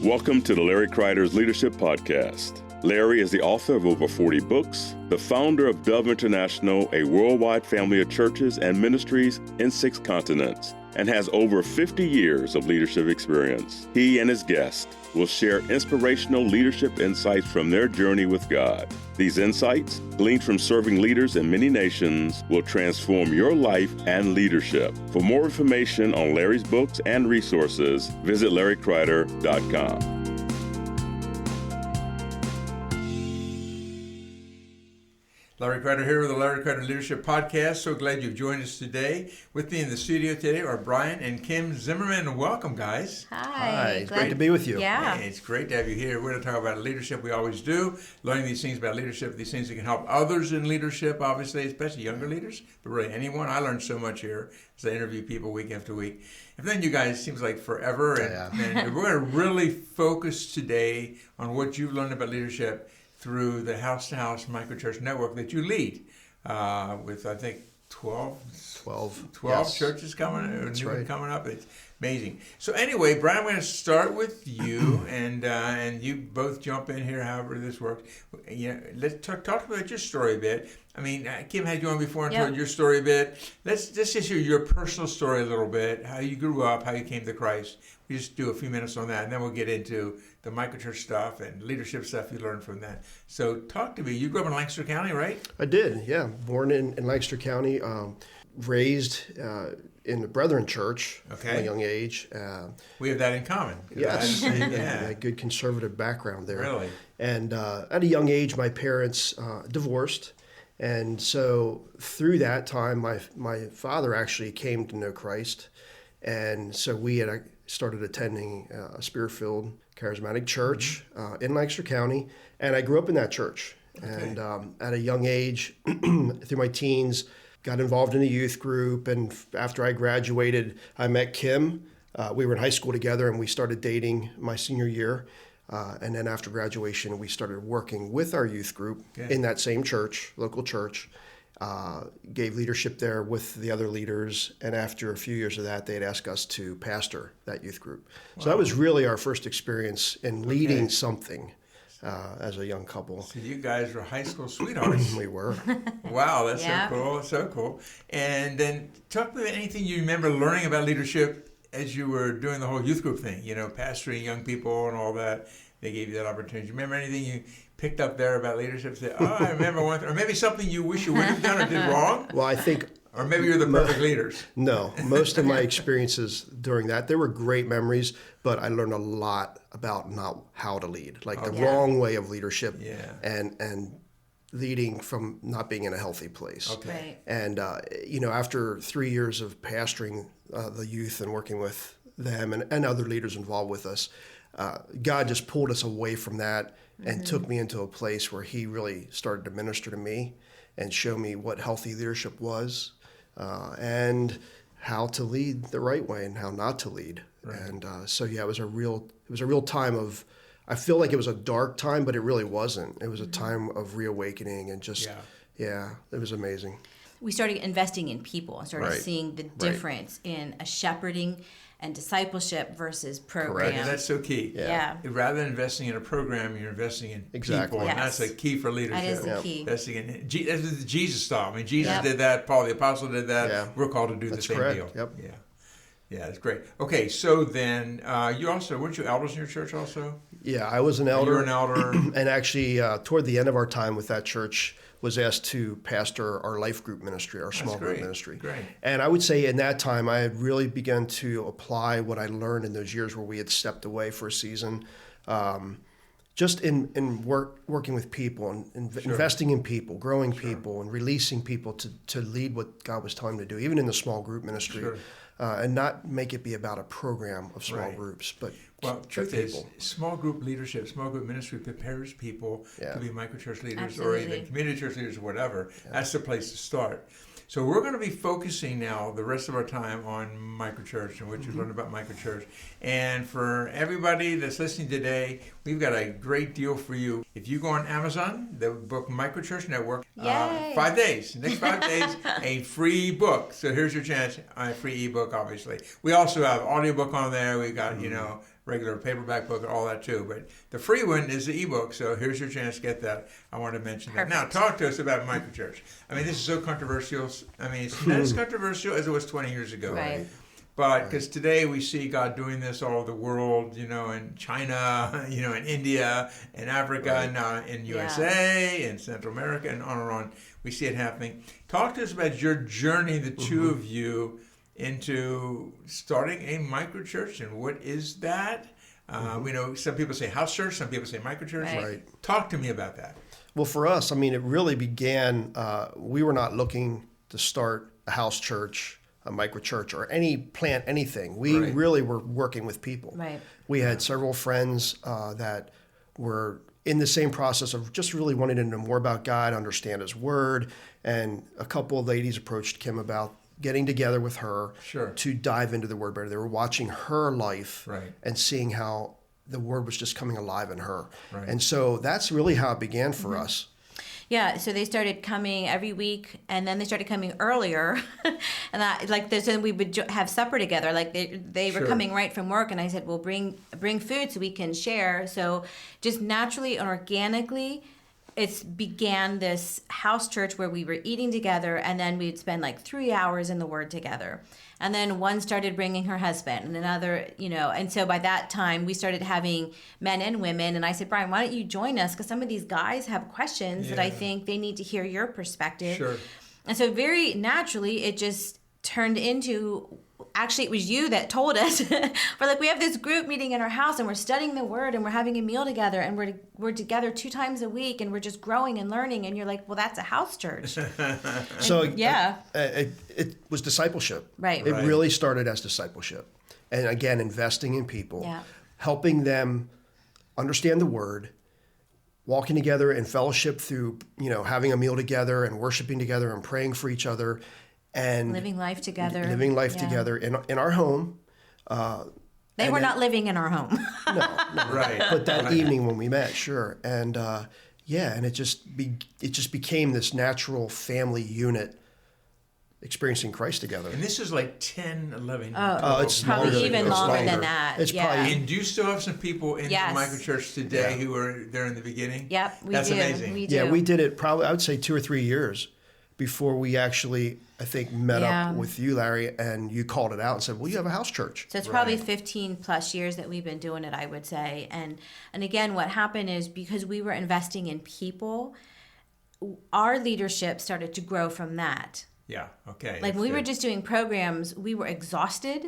Welcome to the Larry Kreider Leadership Podcast. Larry is the author of over 40 books, the founder of Dove International, a worldwide family of churches and ministries in 6 continents, and has over 50 years of leadership experience. He and his guests will share inspirational leadership insights from their journey with God. These insights, gleaned from serving leaders in many nations, will transform your life and leadership. For more information on Larry's books and resources, visit LarryKreider.com. Larry Kreider here with the Larry Kreider Leadership Podcast. So glad you've joined us today. With me in the studio today are Brian and Kim Zimmerman. Welcome, guys. Hi. It's great to be with you. Yeah. Hey, it's great to have you here. We're going to talk about leadership. We always do. Learning these things about leadership, these things that can help others in leadership, obviously, especially younger leaders, but really anyone. I learned so much here as I interview people week after week. And then you guys, seems like forever. And we're going to really focus today on what you've learned about leadership through the house-to-house microchurch network that you lead with, I think, 12 yes. churches coming, coming up. It's amazing. So anyway, Brian, I'm going to start with you, and you both jump in here, however this works. Let's talk about your story a bit. I mean, Kim had you on before and told your story a bit. Let's just hear your personal story a little bit, how you grew up, how you came to Christ. We just do a few minutes on that, and then we'll get into the microchurch stuff and leadership stuff you learned from that. So talk to me. You grew up in Lancaster County, right? I did, yeah. Born in Lancaster County, raised in the Brethren Church at a young age. We have that in common. Yes, a good conservative background there. Really? And at a young age, my parents divorced. And so through that time, my father actually came to know Christ. And so we had started attending a Spirit-filled charismatic church in Lancaster County. And I grew up in that church. Okay. And at a young age, through my teens, got involved in a youth group. And after I graduated, I met Kim. We were in high school together, and we started dating my senior year. And then after graduation, we started working with our youth group in that same church, local church, gave leadership there with the other leaders. And after a few years of that, they'd ask us to pastor that youth group. Wow. So that was really our first experience in leading something as a young couple. So you guys were high school sweethearts. We were. Wow, that's so cool. That's so cool. And then talk about anything you remember learning about leadership as you were doing the whole youth group thing, pastoring young people and all that. They gave you that opportunity. Do you remember anything you picked up there about leadership? Say, I remember one thing. Or maybe something you wish you would have done or did wrong? Well, I think... Or maybe you're the perfect leaders. No. Most of my experiences during that, they were great memories, but I learned a lot about not how to lead, like the wrong way of leadership and leading from not being in a healthy place. Okay. Right. And, after 3 years of pastoring the youth and working with them and other leaders involved with us, God just pulled us away from that and took me into a place where he really started to minister to me and show me what healthy leadership was and how to lead the right way and how not to lead. Right. And it was a real time of, I feel like it was a dark time, but it really wasn't. It was a time of reawakening and just, it was amazing. We started investing in people and started seeing the difference in a shepherding and discipleship versus program. Correct. Yeah, that's so key. Yeah. Rather than investing in a program, you're investing in people. Yes. And that's the key for leadership. That is the key. Investing in that's the Jesus style. I mean, Jesus did that. Paul the Apostle did that. Yeah. We're called to do the same deal. Yep. Yeah. Yeah, that's great. Okay, so then you also, weren't you elders in your church also? Yeah, I was an elder. You were an elder. And actually, toward the end of our time with that church, was asked to pastor our life group ministry, our small group ministry. Great. And I would say in that time, I had really begun to apply what I learned in those years where we had stepped away for a season, just in working with people and investing in people, growing people, and releasing people to lead what God was telling them to do, even in the small group ministry. Sure. And not make it be about a program of small groups, but truth people. Is, small group leadership, small group ministry prepares people to be microchurch leaders or even community church leaders or whatever. Yeah. That's the place to start. So we're going to be focusing now the rest of our time on microchurch and what you learned about microchurch. And for everybody that's listening today, we've got a great deal for you. If you go on Amazon, the book Microchurch Network, 5 days, next 5 days, a free book. So here's your chance, a free ebook, obviously. We also have audiobook on there. We've got, regular paperback book, all that too. But the free one is the ebook. So here's your chance to get that. I wanted to mention that. Now, talk to us about microchurch. I mean, this is so controversial. I mean, it's not as controversial as it was 20 years ago. Right. But because today we see God doing this all over the world, in China, in India, in Africa, and now in USA, in Central America, and on and on. We see it happening. Talk to us about your journey, the two of you, into starting a microchurch, and what is that? We know some people say house church, some people say microchurch. Right. Talk to me about that. Well, for us, I mean, it really began, we were not looking to start a house church, a microchurch, or plant anything. We really were working with people. Right. We had several friends that were in the same process of just really wanting to know more about God, understand His Word, and a couple of ladies approached Kim about getting together with her to dive into the Word better. They were watching her life and seeing how the Word was just coming alive in her. Right. And so that's really how it began for us. Yeah, so they started coming every week, and then they started coming earlier, and then we would have supper together. Like they were coming right from work, and I said, "Well, bring food so we can share." So just naturally and organically, it began this house church where we were eating together, and then we'd spend like 3 hours in the Word together. And then one started bringing her husband, and another, and so by that time we started having men and women. And I said, Brian, why don't you join us? Because some of these guys have questions that I think they need to hear your perspective. Sure. And so very naturally, it just turned into, actually, it was you that told us. We're like, we have this group meeting in our house, and we're studying the Word, and we're having a meal together, and we're together 2 times a week, and we're just growing and learning. And you're like, well, that's a house church. So it was discipleship. Right. It really started as discipleship, and again, investing in people, helping them understand the Word, walking together in fellowship through having a meal together and worshiping together and praying for each other. And living life together. Together in our home. They were not living in our home. No. Right. But that evening when we met, sure. And and it just became this natural family unit, experiencing Christ together. And this is like 10, 11. It's probably even longer longer than that. It's probably. And do you still have some people in the microchurch today who were there in the beginning? Yep, we do. That's amazing. We do. Yeah, we did it probably, I would say 2 or 3 years before we actually, I think, met up with you, Larry, and you called it out and said, well, you have a house church. So it's probably 15 plus years that we've been doing it, I would say. And again, what happened is because we were investing in people, our leadership started to grow from that. Yeah, okay. Like when we were just doing programs, we were exhausted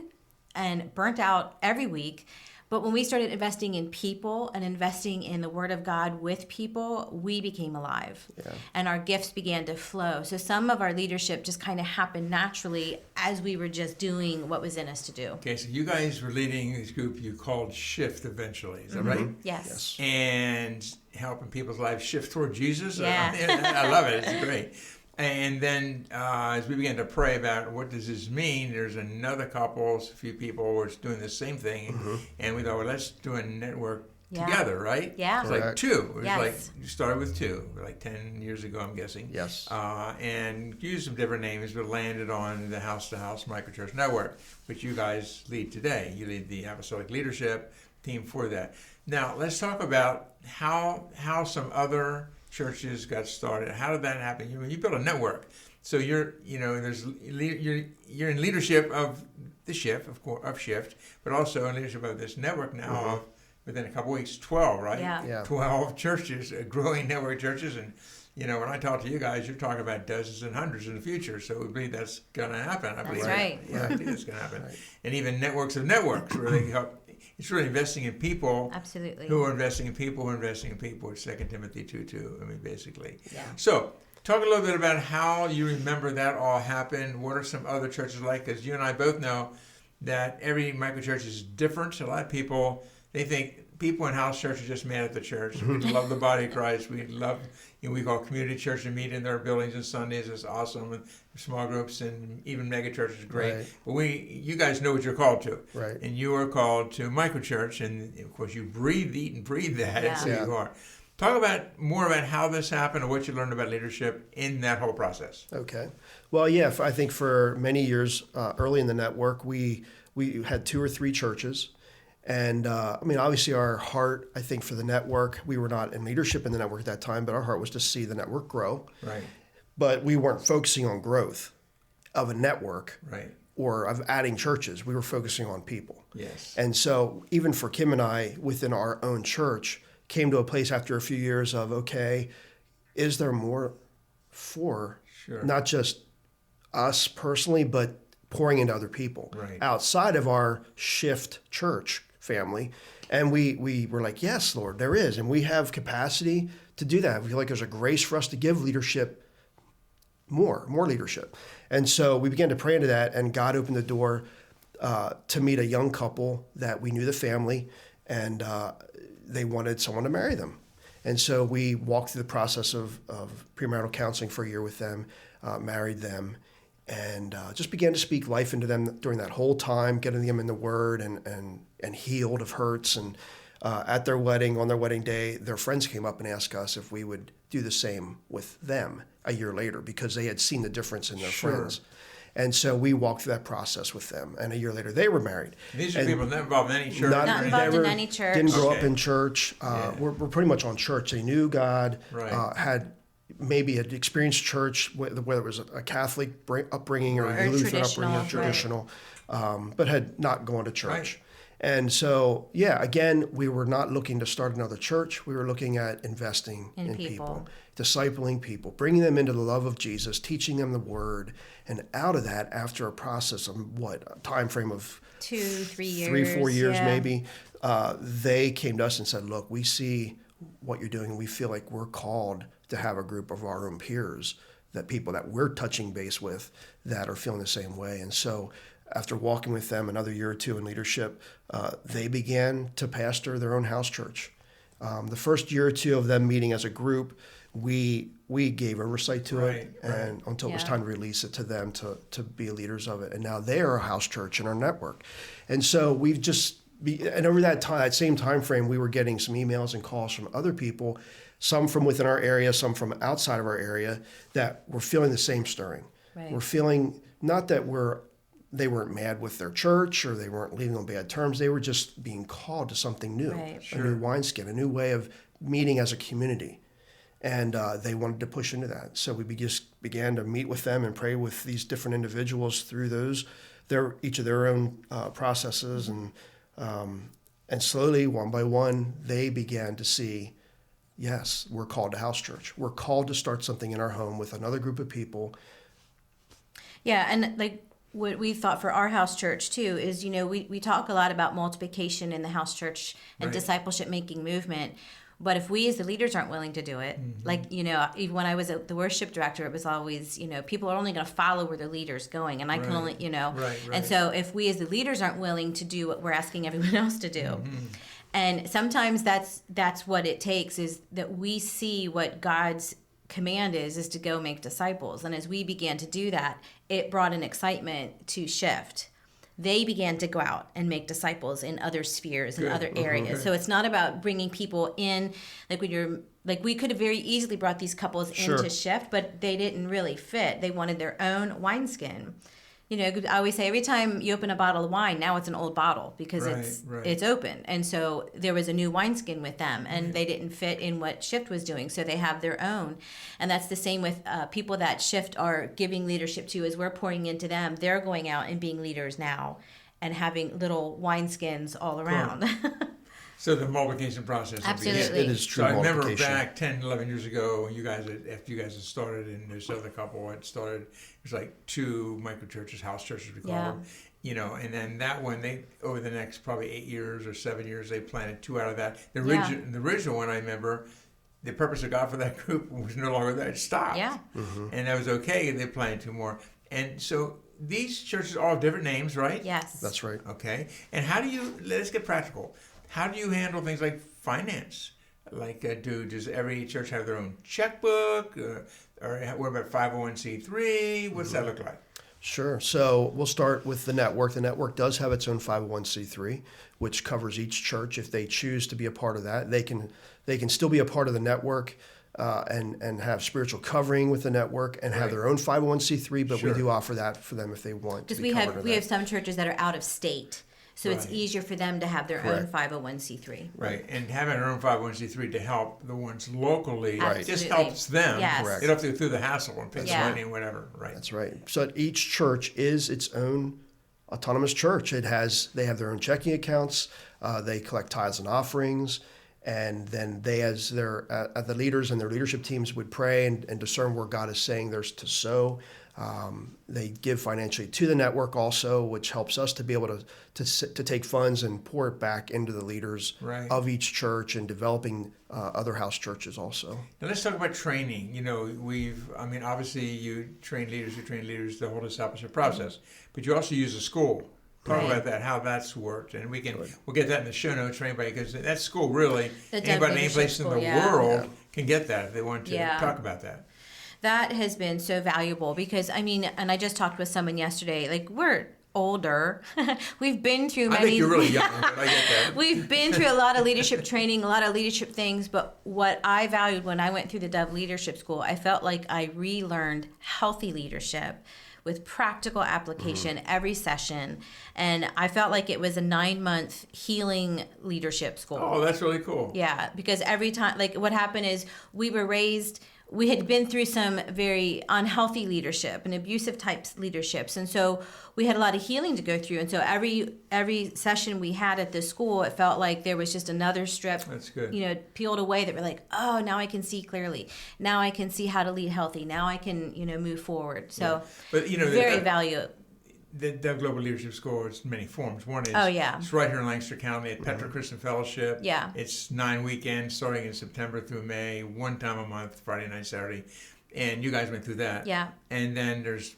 and burnt out every week. But when we started investing in people and investing in the Word of God with people, we became alive. Yeah. And our gifts began to flow. So some of our leadership just kind of happened naturally as we were just doing what was in us to do. Okay, so you guys were leading this group you called Shift eventually. Is that right? Yes. And helping people's lives shift toward Jesus. Yeah. I love it. It's great. And then as we began to pray about what does this mean, there's another couple, a few people who were doing the same thing. And we thought, well, let's do a network together, right? Yeah. It was like 2. It was like, you started with 2, like 10 years ago, I'm guessing. Yes. And used some different names, but landed on the House to House Microchurch Network, which you guys lead today. You lead the Apostolic Leadership team for that. Now, let's talk about how some other churches got started. How did that happen? You built a network, so you're in leadership of the Shift, of Shift, but also in leadership of this network now. Of, within a couple weeks, 12, right? Yeah. 12 churches, growing network churches, and when I talk to you guys, you're talking about dozens and hundreds in the future. So we believe that's going to happen. I believe that's right. Yeah, I believe it's going to happen. And even networks of networks where they help. It's really investing in people. Absolutely. Who are investing in people, who are investing in people. It's 2 Timothy 2:2. I mean, basically. Yeah. So, talk a little bit about how you remember that all happened. What are some other churches like? Because you and I both know that every microchurch is different. A lot of people, they think people in house church are just mad at the church. We love the body of Christ. We love, we call community church and meet in their buildings on Sundays. It's awesome. And small groups and even mega church is great. Right. But you guys know what you're called to. Right. And you are called to microchurch. And of course, you breathe, eat, and breathe that. Yeah. So you are. Talk more about how this happened and what you learned about leadership in that whole process. Okay. Well, yeah, I think for many years early in the network, we had 2 or 3 churches. And obviously our heart, I think, for the network, we were not in leadership in the network at that time, but our heart was to see the network grow. Right. But we weren't focusing on growth of a network. Right. Or of adding churches. We were focusing on people. Yes. And so even for Kim and I, within our own church, came to a place after a few years of, okay, is there more for not just us personally, but pouring into other people outside of our shift church family? And we were like, yes, Lord, there is. And we have capacity to do that. We feel like there's a grace for us to give leadership more leadership. And so we began to pray into that, and God opened the door to meet a young couple that we knew the family, and they wanted someone to marry them. And so we walked through the process of premarital counseling for a year with them, married them, and just began to speak life into them during that whole time, getting them in the Word and healed of hurts. And at their wedding, on their wedding day, their friends came up and asked us if we would do the same with them a year later, because they had seen the difference in their friends. And so we walked through that process with them, and a year later they were married. These are people not involved in any church? Not involved in any church. Didn't grow up in church. We're pretty much on church. They knew God, had experienced church, whether it was a Catholic upbringing or a Lutheran upbringing or traditional, but had not gone to church. Right. And so, again, we were not looking to start another church. We were looking at investing in people, discipling people, bringing them into the love of Jesus, teaching them the Word. And out of that, after a process of a time frame of 2-3 years, 3-4 years maybe, they came to us and said, look, we see what you're doing, and we feel like we're called to have a group of our own peers, that people that we're touching base with that are feeling the same way. And so after walking with them another year or two in leadership, they began to pastor their own house church. The first year or two of them meeting as a group, we gave oversight to it, and until it was time to release it to them to be leaders of it. And now they are a house church in our network. And so we've and over that time, that same time frame, we were getting some emails and calls from other people, some from within our area, some from outside of our area, that were feeling the same stirring. We're feeling not that they weren't mad with their church or they weren't leaving on bad terms. They were just being called to something new, a new wineskin, a new way of meeting as a community. And they wanted to push into that. So we just began to meet with them and pray with these different individuals through each of their own processes. And slowly, one by one, they began to see, yes, we're called to house church. We're called to start something in our home with another group of people. Yeah, and what we thought for our house church too is, we talk a lot about multiplication in the house church and discipleship making movement. But if we as the leaders aren't willing to do it, even when I was the worship director, it was always, people are only going to follow where the leader's going. And I can only, And so if we as the leaders aren't willing to do what we're asking everyone else to do, and sometimes that's what it takes, is that we see what God's command is to go make disciples. And as we began to do that, it brought an excitement to shift. They began to go out and make disciples in other spheres and other areas. So it's not about bringing people in, we could have very easily brought these couples into Shift, but they didn't really fit. They wanted their own wineskin. I always say every time you open a bottle of wine, now it's an old bottle because it's open. And so there was a new wineskin with them, and they didn't fit in what Shift was doing. So they have their own. And that's the same with people that Shift are giving leadership to. As we're pouring into them, they're going out and being leaders now and having little wineskins all around. Cool. So the multiplication process. Absolutely. It is true. So I remember back 10, 11 years ago, when after you guys had started, and this other couple had started, it was like 2 microchurches, house churches we call them. And then that one, they over the next probably 8 years or 7 years, they planted 2 out of that. The original one, I remember, the purpose of God for that group was no longer there. It stopped. Yeah. And that was okay. They planted 2 more. And so these churches all have different names, right? Yes. That's right. Okay. And let's get practical. How do you handle things like finance? Does every church have their own checkbook? Or what about 501c3? What's that look like? Sure. So we'll start with the network. The network does have its own 501c3, which covers each church. If they choose to be a part of that, they can still be a part of the network and have spiritual covering with the network and have their own 501c3. But we do offer that for them if they want. Because we have some churches that are out of state. So it's easier for them to have their own 501c3. Right, and having their own 501c3 to help the ones locally just Absolutely. helps them. Yes. They don't have to go through the hassle in Pennsylvania and whatever. Right. That's right. So each church is its own autonomous church. They have their own checking accounts. They collect tithes and offerings, and then they, as the leaders and their leadership teams, would pray and discern where God is saying there's to sow. They give financially to the network also, which helps us to be able to take funds and pour it back into the leaders of each church and developing other house churches also. Now let's talk about training. Obviously you train leaders the whole discipleship process, but you also use a school. Talk about that, how that's worked, and we'll get that in the show notes for anybody, because that school really, anybody any place in the world can get that if they want to talk about that. That has been so valuable because, and I just talked with someone yesterday, like we're older. We've been through many. I think you're really young, but I get that. We've been through a lot of leadership training, a lot of leadership things, but what I valued when I went through the Dove Leadership School, I felt like I relearned healthy leadership with practical application every session. And I felt like it was a 9-month healing leadership school. Oh, that's really cool. Yeah, because every time, like what happened is we had been through some very unhealthy leadership and abusive types leaderships. And so we had a lot of healing to go through. And so every session we had at the school, it felt like there was just another strip, that's good. Peeled away that we're like, oh, now I can see clearly. Now I can see how to lead healthy. Now I can, move forward. So very valuable. The Dove Global Leadership School is many forms. One is it's right here in Lancaster County at Petra Christian Fellowship. Yeah. It's 9 weekends starting in September through May, one time a month, Friday night, Saturday. And you guys went through that. Yeah. And then there's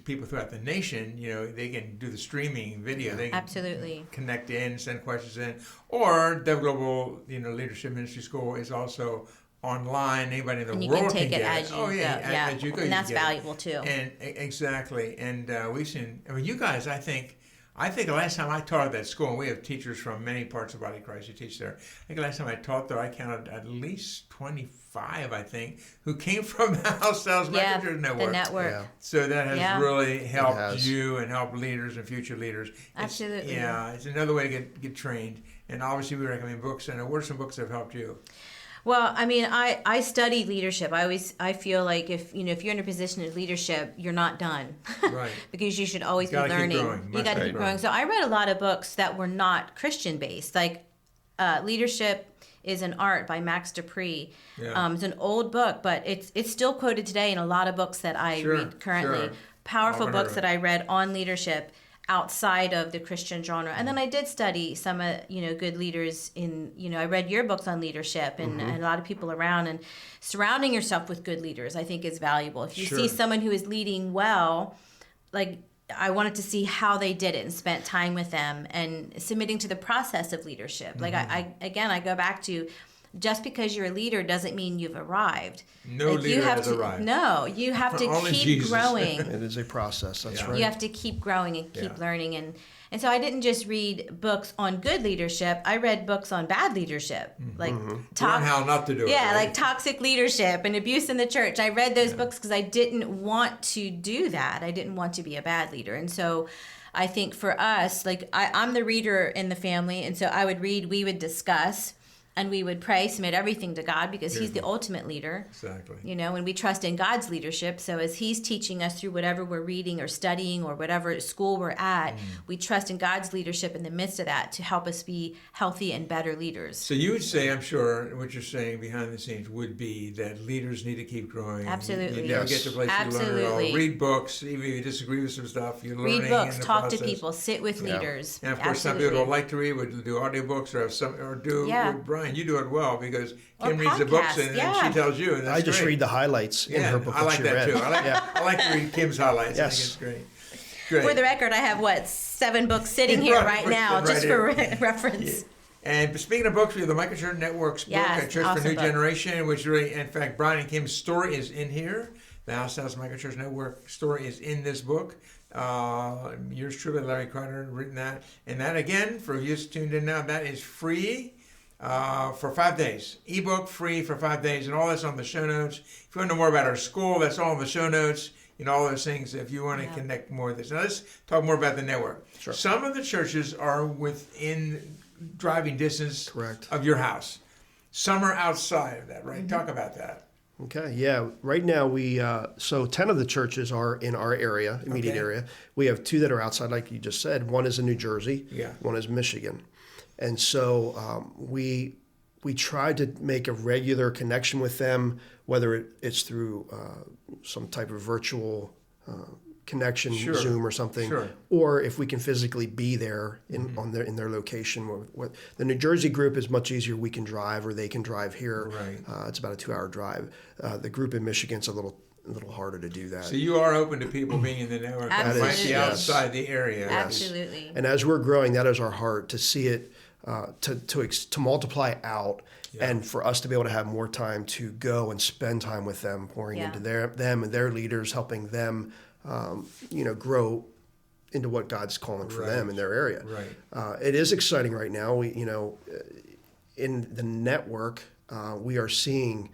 people throughout the nation, they can do the streaming video. They can absolutely connect in, send questions in. Or Dove Global, Leadership Ministry School is also online. Anybody in the world can get it. As you go. And that's valuable too. And exactly. And we've seen. You guys. I think the last time I taught at that school, and we have teachers from many parts of Body of Christ who teach there. I think the last time I taught there, I counted at least 25. I think who came from the House Sales Managers Network. The network. Yeah. So that has really helped you and helped leaders and future leaders. Absolutely. It's another way to get trained. And obviously, we recommend books. And what are some books that have helped you? Well, I study leadership. I feel like if you're in a position of leadership, you're not done. Right. Because you should always be learning. You got to keep growing. So I read a lot of books that were not Christian based, like Leadership is an Art by Max Dupree. Yeah. It's an old book, but it's still quoted today in a lot of books that I read currently. Powerful books that I read on leadership outside of the Christian genre. And then I did study some good leaders in, I read your books on leadership and a lot of people around, and surrounding yourself with good leaders I think is valuable. If you see someone who is leading well, like I wanted to see how they did it and spent time with them and submitting to the process of leadership. Like I go back to, just because you're a leader doesn't mean you've arrived. No leader has arrived. No, you have to keep growing. It is a process. That's right. You have to keep growing and keep learning. And so I didn't just read books on good leadership. I read books on bad leadership, like learn how not to do it. Yeah, like toxic leadership and abuse in the church. I read those books because I didn't want to do that. I didn't want to be a bad leader. And so I think for us, like I'm the reader in the family, and so I would read, we would discuss, and we would pray, submit everything to God because He's the ultimate leader. Exactly. And we trust in God's leadership. So as He's teaching us through whatever we're reading or studying or whatever school we're at, we trust in God's leadership in the midst of that to help us be healthy and better leaders. So you would say, I'm sure, what you're saying behind the scenes would be that leaders need to keep growing. Absolutely. You never get to a place you learn it all. Read books, even if you disagree with some stuff, you're learning. Read books, in the talk process. To people, sit with leaders. And of course, some people don't like to read, would do audiobooks or do Brian, you do it well because Kim reads the books and then she tells you. And that's I just read the highlights in her book. I like that read. Too. I like to read Kim's highlights. Yes. I think it's great. For the record, I have 7 books sitting here right now, just for reference. Yeah. And speaking of books, we have the Micro Church Network's book, A Church for New Generation, which really, in fact, Brian and Kim's story is in here. The House Micro Church Network story is in this book. Yours truly, Larry Kreider, written that. And that, again, for you tuned in now, that is free for 5 days. Ebook free for 5 days, and all that's on the show notes. If you want to know more about our school, that's all in the show notes. all those things. If you want to connect more with this, now let's talk more about the network. Sure. Some of the churches are within driving distance Correct. of your house. Some are outside of that, right? Talk about that. Okay, yeah. Right now, so 10 of the churches are in our area, immediate area. We have 2 that are outside, like you just said. One is in New Jersey. Yeah. One is Michigan. And so we try to make a regular connection with them, whether it's through some type of virtual connection, Sure. Zoom or something, Sure. or if we can physically be there in their location. The New Jersey group is much easier. We can drive, or they can drive here. Right. It's about a 2-hour drive. The group in Michigan's a little harder to do that. So you are open to people being in the network that might Absolutely. be outside the area. Absolutely. And as we're growing, that is our heart, to see it to multiply out, and for us to be able to have more time to go and spend time with them, pouring into them and their leaders, helping them, grow into what God's calling for them in their area. Right. It is exciting right now. We, in the network, we are seeing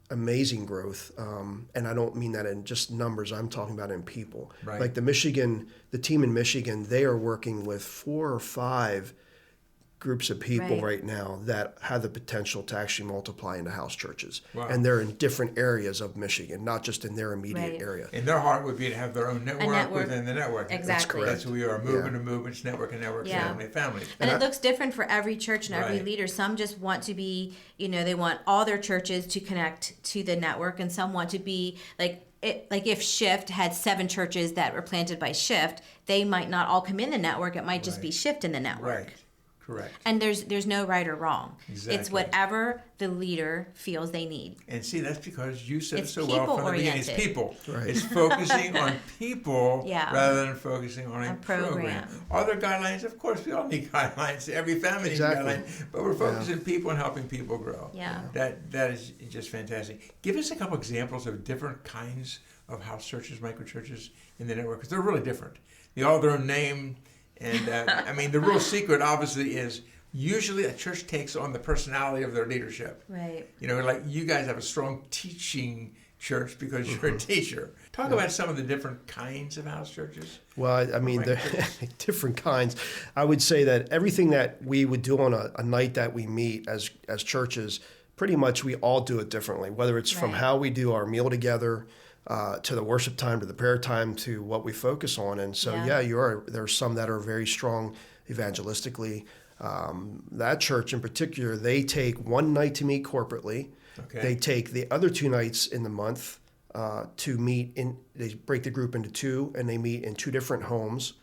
amazing growth, and I don't mean that in just numbers. I'm talking about in people. Right. Like the team in Michigan, they are working with 4 or 5 groups of people right now that have the potential to actually multiply into house churches. Wow. And they're in different areas of Michigan, not just in their immediate area. And their heart would be to have their own network within the network. Exactly. That's who we are. Movement to movements, network and network, family. And it looks different for every church and every leader. Some just want to be, they want all their churches to connect to the network, and some want to be like if Shift had 7 churches that were planted by Shift, they might not all come in the network. It might just be Shift in the network. Right. Correct. And there's no right or wrong. Exactly. It's whatever the leader feels they need. And see, that's because you said It's it so well from the beginning. It's people. It's focusing on people rather than focusing on a program. Are there guidelines? Of course, we all need guidelines. Every family needs guidelines. But we're focusing people and helping people grow. Yeah. That is just fantastic. Give us a couple examples of different kinds of house churches, micro churches in the network, because they're really different. They all have their own name. And the real secret obviously is usually a church takes on the personality of their leadership. Right. Like you guys have a strong teaching church because you're a teacher. Talk about some of the different kinds of house churches. Well, they're different kinds. I would say that everything that we would do on a night that we meet as churches, pretty much we all do it differently, whether it's from how we do our meal together, to the worship time, to the prayer time, to what we focus on. And so, there's some that are very strong evangelistically. That church in particular, they take one night to meet corporately. Okay. They take the other 2 nights in the month to meet they break the group into 2, and they meet in 2 different homes.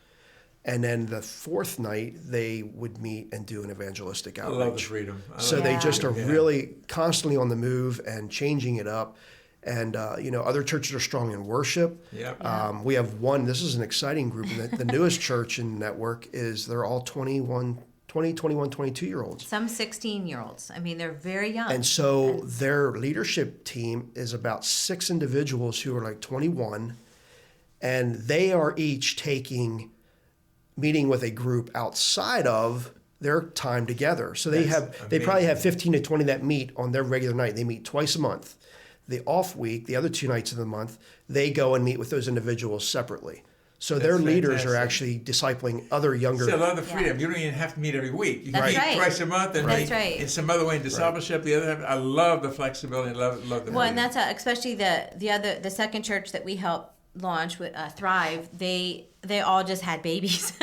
And then the 4th night, they would meet and do an evangelistic outreach. I love the freedom. They just are really constantly on the move and changing it up. And, other churches are strong in worship. Yep. We have one, this is an exciting group. The newest church in network they're all 20, 21, 22-year-olds. Some 16-year-olds. They're very young. And so their leadership team is about 6 individuals who are like 21. And they are each meeting with a group outside of their time together. So they probably have 15 to 20 that meet on their regular night. They meet twice a month. The off week, the other 2 nights of the month, they go and meet with those individuals separately. So their leaders are actually discipling other younger. See, I love the freedom. You don't even have to meet every week. You can That's meet twice a month and meet in some other way in discipleship. The other, I love the flexibility. Love the freedom. Well, and that's especially the second church that we helped launch with Thrive. They all just had babies,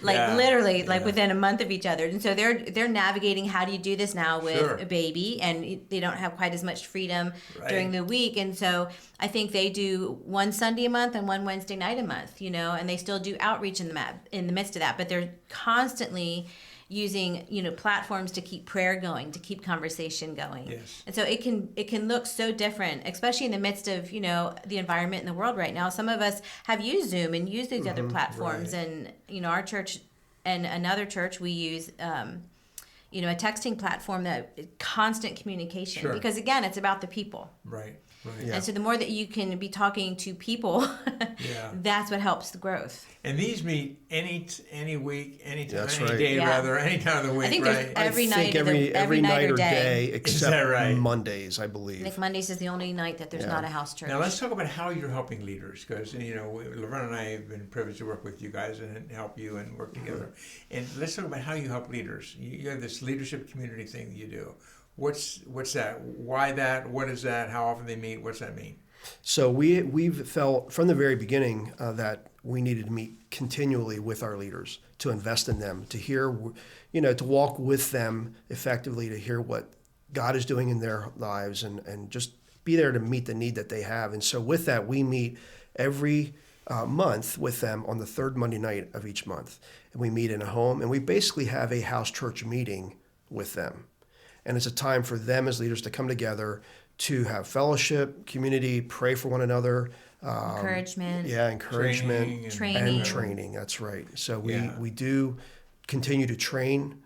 literally within a month of each other, and so they're navigating how do you do this now with a baby, and they don't have quite as much freedom during the week, and so I think they do one Sunday a month and one Wednesday night a month, and they still do outreach in the midst of that, but they're constantly using platforms to keep prayer going, to keep conversation going. Yes. And so it can look so different, especially in the midst of the environment in the world right now. Some of us have used Zoom and used these other platforms, and our church and another church we use a texting platform that constant communication because again it's about the people. Right. Right. Yeah. And so the more that you can be talking to people, that's what helps the growth. And these meet any week, any time, That's any right. day rather, any time of the week, I think right? there's every I think night, every night or day Is that except right? Mondays, I I believe. think Mondays is the only night that there's not a house church. Now let's talk about how you're helping leaders, because Laverne and I have been privileged to work with you guys and help you and work together. And let's talk about how you help leaders. You have this leadership community thing that you do. What's that? Why that? What is that? How often they meet? What's that mean? So we've felt from the very beginning that we needed to meet continually with our leaders, to invest in them, to hear, to walk with them effectively, to hear what God is doing in their lives, and just be there to meet the need that they have. And so with that, we meet every month with them on the third Monday night of each month. And we meet in a home, and we basically have a house church meeting with them. And it's a time for them as leaders to come together to have fellowship, community, pray for one another. Encouragement. Encouragement. Training. And training, that's right. So we do continue to train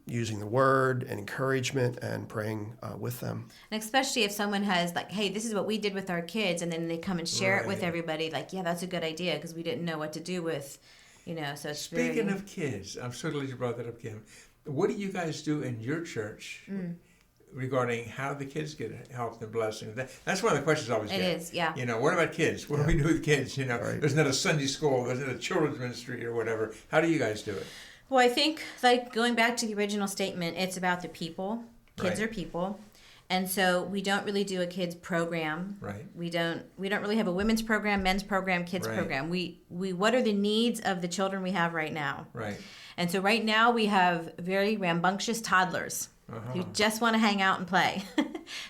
using the word and encouragement and praying with them. And especially if someone has like, hey, this is what we did with our kids, and then they come and share it with everybody, like, yeah, that's a good idea, because we didn't know what to do with, so it's Speaking of kids, I'm so glad you brought that up, Kim. What do you guys do in your church regarding how the kids get help and blessing? That's one of the questions I always get. It is, yeah. What about kids? What do we do with kids? Right. There's not a Sunday school, there's not a children's ministry or whatever. How do you guys do it? Well, I think, like, going back to the original statement, it's about the people. Kids are people. And so we don't really do a kids program. Right. We don't really have a women's program, men's program, kids program. We what are the needs of the children we have right now? Right. And so right now we have very rambunctious toddlers who just want to hang out and play.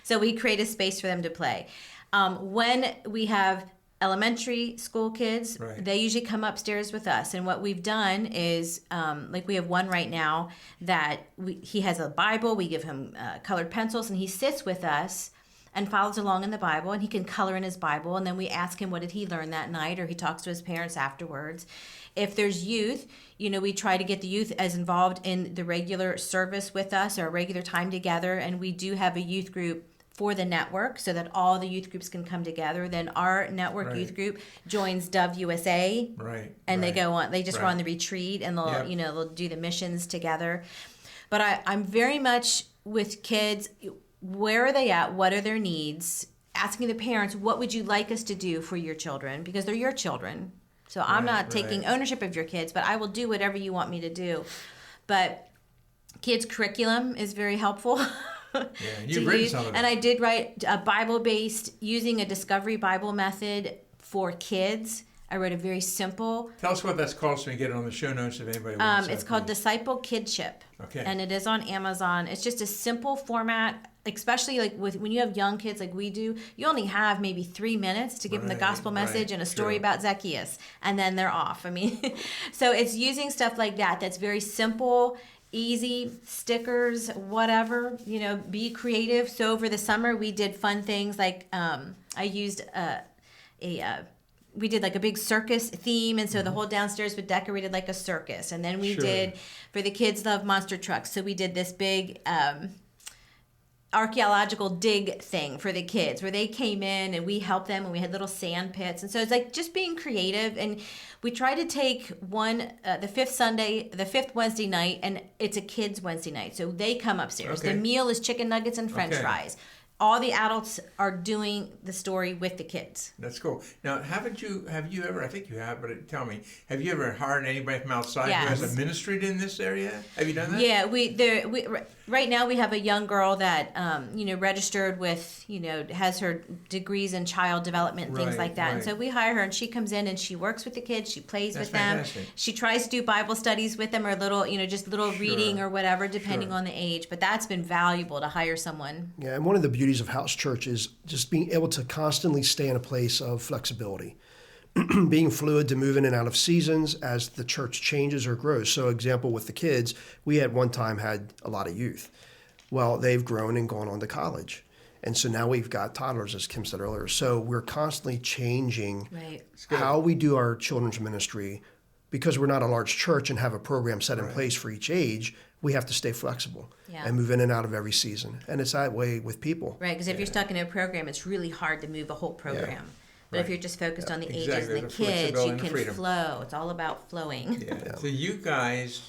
So we create a space for them to play. When we have elementary school kids, they usually come upstairs with us. And what we've done is, like, we have one right now that he has a Bible. We give him colored pencils, and he sits with us and follows along in the Bible, and he can color in his Bible. And then we ask him what did he learn that night, or he talks to his parents afterwards. If there's youth, we try to get the youth as involved in the regular service with us, or a regular time together. And we do have a youth group for the network so that all the youth groups can come together. Then our network youth group joins Dove USA. Right. And they go on, they just run the retreat, and they'll, they'll do the missions together. But I'm very much with kids. Where are they at? What are their needs? Asking the parents, what would you like us to do for your children? Because they're your children. So I'm not taking ownership of your kids, but I will do whatever you want me to do. But kids' curriculum is very helpful. You've written some of it. And I did write a Bible-based, using a Discovery Bible method for kids. I wrote a very simple. Tell us what that's called so we can get it on the show notes if anybody wants It's called Disciple Kidship. Okay. And it is on Amazon. It's just a simple format, especially like when you have young kids like we do. You only have maybe 3 minutes to give them the gospel message and a story about Zacchaeus, and then they're off. I mean, so it's using stuff like that that's very simple, easy, stickers, whatever, be creative. So over the summer we did fun things like I used we did like a big circus theme, and so the whole downstairs was decorated like a circus. And then we did, for the kids love monster trucks, so we did this big archaeological dig thing for the kids where they came in and we helped them, and we had little sand pits. And so it's like just being creative. And we try to take the fifth Wednesday night, and it's a kids Wednesday night, so they come upstairs. The meal is chicken nuggets and french fries. All the adults are doing the story with the kids. That's cool. Now, have you ever, I think you have, but tell me, have you ever hired anybody from outside who has a ministry in this area? Have you done that? Yeah, right now we have a young girl that, registered with, has her degrees in child development and things like that. And so we hire her, and she comes in and she works with the kids. She plays with them. She tries to do Bible studies with them, or little, just little reading or whatever, depending on the age. But that's been valuable to hire someone. Yeah, and one of the beauties of house church is just being able to constantly stay in a place of flexibility, being fluid to move in and out of seasons as the church changes or grows. So example, with the kids, we at one time had a lot of youth. Well, they've grown and gone on to college. And so now we've got toddlers, as Kim said earlier. So we're constantly changing how we do our children's ministry because we're not a large church and have a program set in place for each age, we have to stay flexible and move in and out of every season. And it's that way with people. Right, because if you're stuck in a program, it's really hard to move a whole program. But if you're just focused on the ages and the kids, you can flow. It's all about flowing. So you guys,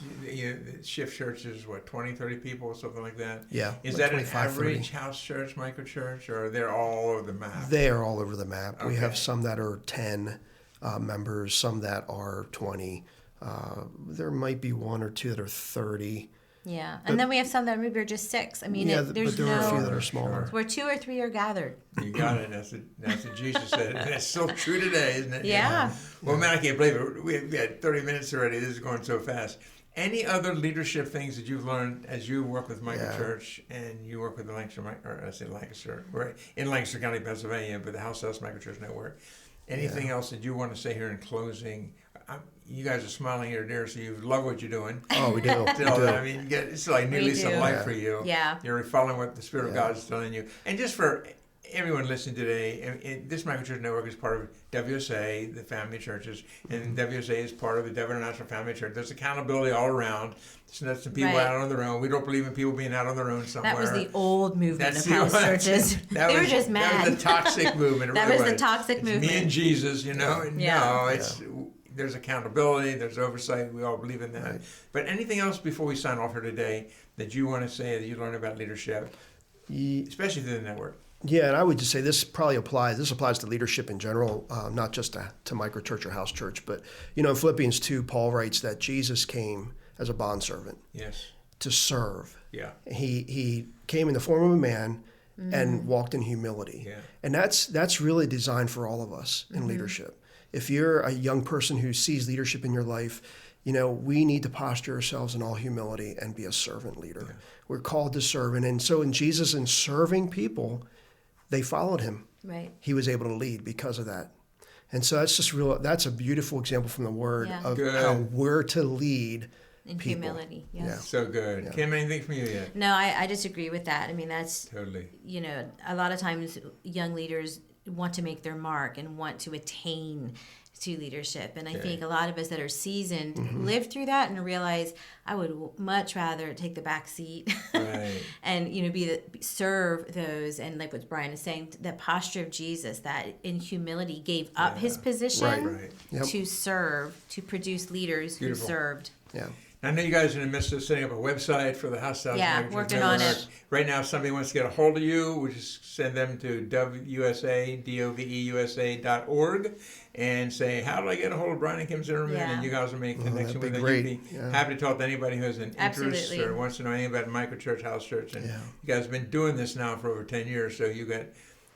shift churches, 20, 30 people or something like that? Yeah. Is that an average house church, micro church, or they're all over the map? They are all over the map. We have some that are 10 members, some that are 20. There might be one or two that are 30. Yeah, and then we have some that maybe are just 6. I mean, but there are a few that are smaller. Where 2 or 3 are gathered. You got it. That's what Jesus said. And that's still true today, isn't it? Yeah. Well, man, I can't believe it. We had 30 minutes already. This is going so fast. Any other leadership things that you've learned as you work with Micro Church and you work with the Lancaster, we're in Lancaster County, Pennsylvania, but the House Micro Church Network. Anything else that you want to say here in closing? You guys are smiling ear to ear, so you love what you're doing. Oh, we do. I mean, it's like new lease of life for you. Yeah. You're following what the Spirit of God is telling you. And just for everyone listening today, this Microchurch Network is part of WSA, the family churches, and WSA is part of the Denver International Family Church. There's accountability all around. It's not some people out on their own. We don't believe in people being out on their own somewhere. That was the old movement of house churches. They were just mad. That was the toxic movement. That was the toxic movement. Me and Jesus, No, there's accountability, there's oversight. We all believe in that. Right. But anything else before we sign off here today that you want to say that you learned about leadership, especially through the network? Yeah, and I would just say this applies to leadership in general, not just to microchurch or house church. But, in Philippians 2, Paul writes that Jesus came as a bondservant to serve. Yeah. He came in the form of a man and walked in humility. Yeah. And that's really designed for all of us in leadership. If you're a young person who sees leadership in your life, we need to posture ourselves in all humility and be a servant leader. Yeah. We're called to serve. And so in Jesus, in serving people, they followed him. Right. He was able to lead because of that. And so that's a beautiful example from the Word of how we're to lead in people. Humility. Yes. Yeah. So good. Yeah. Kim, anything from you yet? No, I disagree with that. I mean, that's totally. A lot of times young leaders want to make their mark and want to attain to leadership. And I think a lot of us that are seasoned live through that and realize I would much rather take the back seat and serve those, and like what Brian is saying, the posture of Jesus that in humility gave up his position to serve, to produce leaders who served. Yeah. I know you guys are in the midst of setting up a website for the House working on it. Right now, if somebody wants to get a hold of you, we just send them to doveusa.org and say, how do I get a hold of Brian and Kim Zimmerman? Yeah. And you guys will make a connection with them. You'd be happy to talk to anybody who has an interest or wants to know anything about microchurch, house church. And you guys have been doing this now for over 10 years, so you got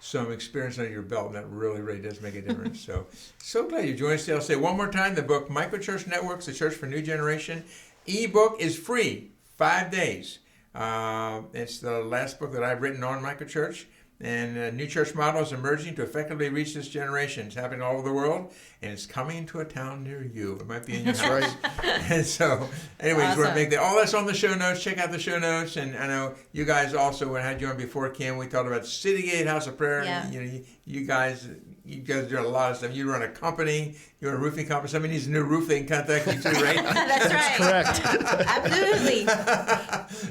some experience under your belt, and that really, really does make a difference. So glad you joined us today. I'll say one more time, the book, Microchurch Networks, The Church for New Generation, ebook is free, 5 days. It's the last book that I've written on microchurch. And a new church model is emerging to effectively reach this generation. It's happening all over the world, and it's coming to a town near you. It might be in your house. Right. And so, anyways, we're going to make all that's on the show notes. Check out the show notes. And I know you guys also, when I had you on before, Kim, we talked about City Gate House of Prayer. Yeah. You guys do a lot of stuff. You run a company. You run a roofing company. Somebody needs a new roof, they can contact you too, right? That's right. Correct. Absolutely.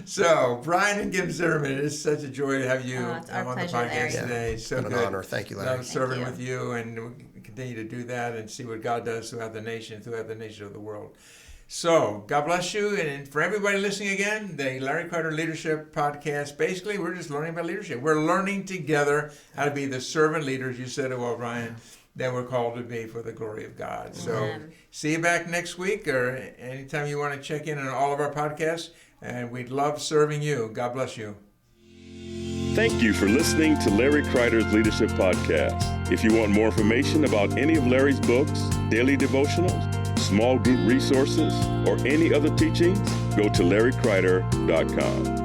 So, Brian and Kim Zimmerman, it is such a joy to have you on the podcast today. So good. It's been an honor. Thank you, Larry. Love serving with you, and we'll continue to do that and see what God does throughout the nation of the world. So, God bless you. And for everybody listening again, the Larry Kreider Leadership Podcast, basically, we're just learning about leadership. We're learning together how to be the servant leaders, you said it well, Brian, that we're called to be for the glory of God. So, see you back next week or anytime you want to check in on all of our podcasts. And we'd love serving you. God bless you. Thank you for listening to Larry Kreider's Leadership Podcast. If you want more information about any of Larry's books, daily devotionals, small group resources, or any other teachings, go to LarryKreider.com.